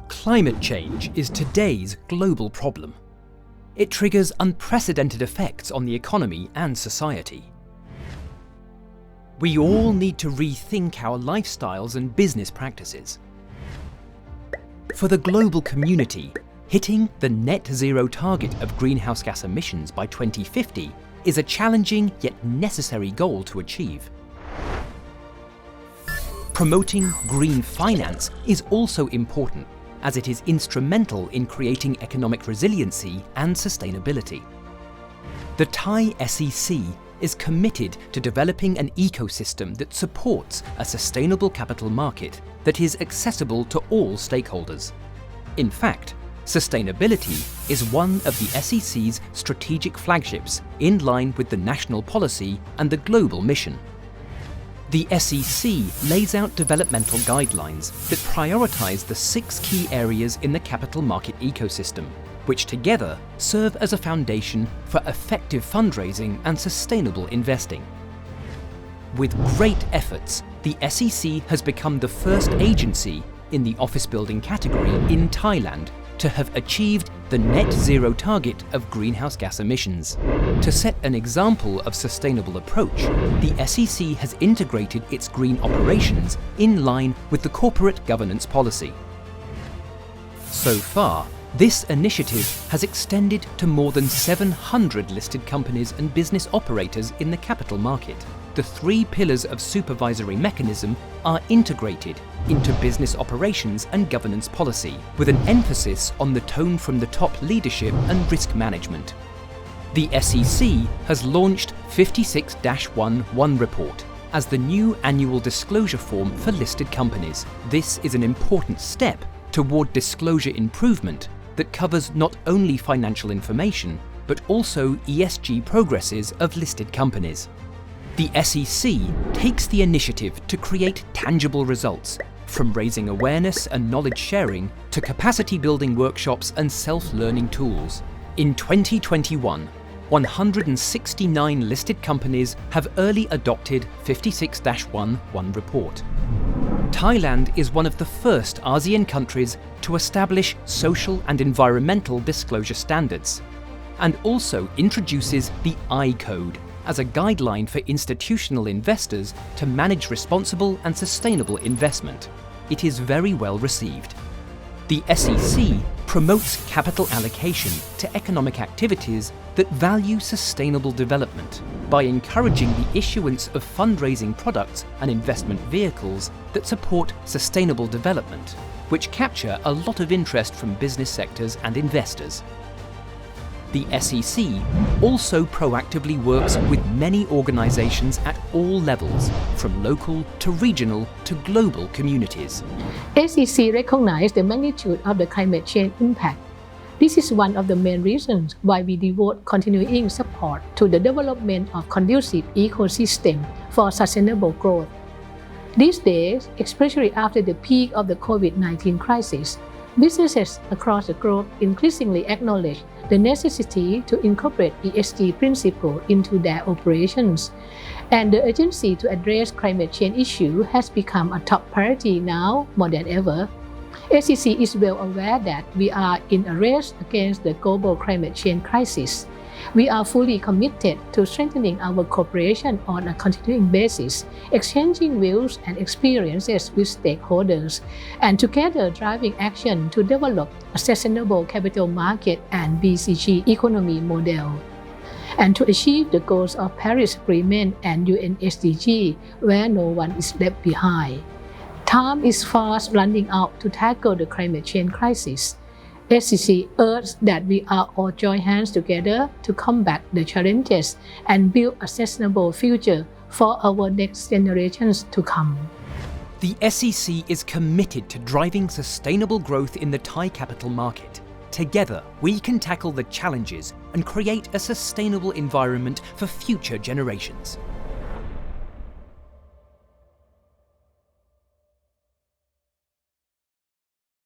Climate change is today's global problem. It triggers unprecedented effects on the economy and society. We all need to rethink our lifestyles and business practices. For the global community, hitting the net zero target of greenhouse gas emissions by 2050 is a challenging yet necessary goal to achieve. Promoting green finance is also important, as it is instrumental in creating economic resiliency and sustainability. The Thai SEC is committed to developing an ecosystem that supports a sustainable capital market that is accessible to all stakeholders. In fact, sustainability is one of the SEC's strategic flagships in line with the national policy and the global mission. The SEC lays out developmental guidelines that prioritise the 6 key areas in the capital market ecosystem, which together serve as a foundation for effective fundraising and sustainable investing. With great efforts, the SEC has become the first agency in the office building category in Thailand to have achieved the net zero target of greenhouse gas emissions. To set an example of sustainable approach, the SEC has integrated its green operations in line with the corporate governance policy. So far, this initiative has extended to more than 700 listed companies and business operators in the capital market. The 3 pillars of supervisory mechanism are integrated into business operations and governance policy, with an emphasis on the tone from the top leadership and risk management. The SEC has launched 56-1 report as the new annual disclosure form for listed companies. This is an important step toward disclosure improvement that covers not only financial information, but also ESG progresses of listed companies. The SEC takes the initiative to create tangible results, from raising awareness and knowledge sharing to capacity building workshops and self-learning tools. In 2021, 169 listed companies have early adopted 56-1 report. Thailand is one of the first ASEAN countries to establish social and environmental disclosure standards, and also introduces the I-Code as a guideline for institutional investors to manage responsible and sustainable investment. It is very well received. The SEC promotes capital allocation to economic activities that value sustainable development by encouraging the issuance of fundraising products and investment vehicles that support sustainable development, which capture a lot of interest from business sectors and investors. The SEC also proactively works with many organisations at all levels, from local to regional to global communities. SEC recognizes the magnitude of the climate change impact. This is one of the main reasons why we devote continuing support to the development of conducive ecosystem for sustainable growth. These days, especially after the peak of the COVID-19 crisis, businesses across the globe increasingly acknowledge the necessity to incorporate ESG principles into their operations, and the urgency to address climate change issue has become a top priority now more than ever. SEC is well aware that we are in a race against the global climate change crisis. We are fully committed to strengthening our cooperation on a continuing basis, exchanging views and experiences with stakeholders, and together driving action to develop a sustainable capital market and BCG economy model, and to achieve the goals of Paris Agreement and UN SDG, where no one is left behind. Time is fast running out to tackle the climate change crisis. SEC urges that we are all join hands together to combat the challenges and build a sustainable future for our next generations to come. The SEC is committed to driving sustainable growth in the Thai capital market. Together, we can tackle the challenges and create a sustainable environment for future generations.